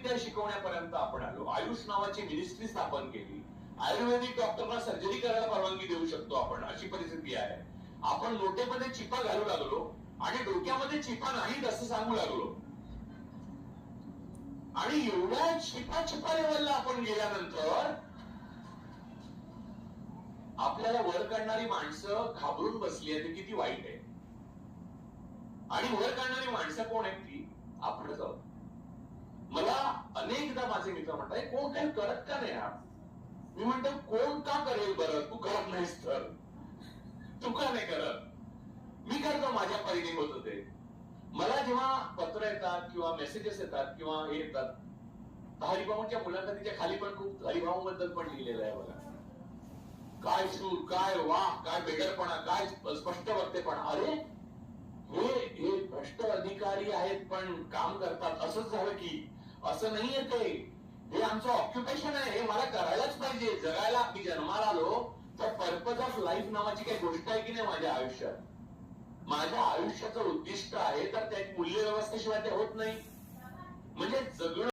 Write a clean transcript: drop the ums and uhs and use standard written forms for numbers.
विद्या शिकवण्यापर्यंत आपण आलो. आयुष नावाची मिनिस्ट्री स्थापन केली. आयुर्वेदिक डॉक्टरना सर्जरी करायला परवानगी देऊ शकतो आपण, अशी परिस्थिती आहे. आपण लोटेमध्ये चिपा घालू लागलो आणि डोक्यामध्ये चिपा नाहीत असं सांगू लागलो. आणि एवढ्या छिपा लेवलला आपण गेल्यानंतर आपल्याला वर काढणारी माणसं घाबरून बसली आहे. किती वाईट आहे. आणि वर काढणारी माणसं कोण आहेत? ती आपणच आहोत. मला अनेकदा माझे मित्र म्हणतात, कोण काही करत का नाही? मी म्हणतो, कोण का करेल बरं? तू करत नाहीस तर तू का नाही करत? मी करतो, माझ्या परीने होत ते. मला जेव्हा पत्र येतात किंवा मेसेजेस येतात किंवा हे येतात, हरिभाऊंच्या मुलाखतीच्या खाली पण खूप हरिभाऊ बद्दल पण लिहिलेलं आहे बघा. काय सूर, काय वाह, काय बेडरपणा, काय स्पष्ट वक्तेपणा. अरे हे भ्रष्ट अधिकारी आहेत पण काम करतात, असंच झालं की? असं नाहीये ते. हे आमचं ऑक्युपेशन आहे, हे मला करायलाच पाहिजे. जगायला मी जन्माला आलो तर पर्पज ऑफ लाईफ नावाची काही गोष्ट आहे की नाही माझ्या आयुष्यात? माझ्या आयुष्याचं उद्दिष्ट आहे, तर त्या मूल्य व्यवस्थेशिवाय ते होत नाही. म्हणजे जगणं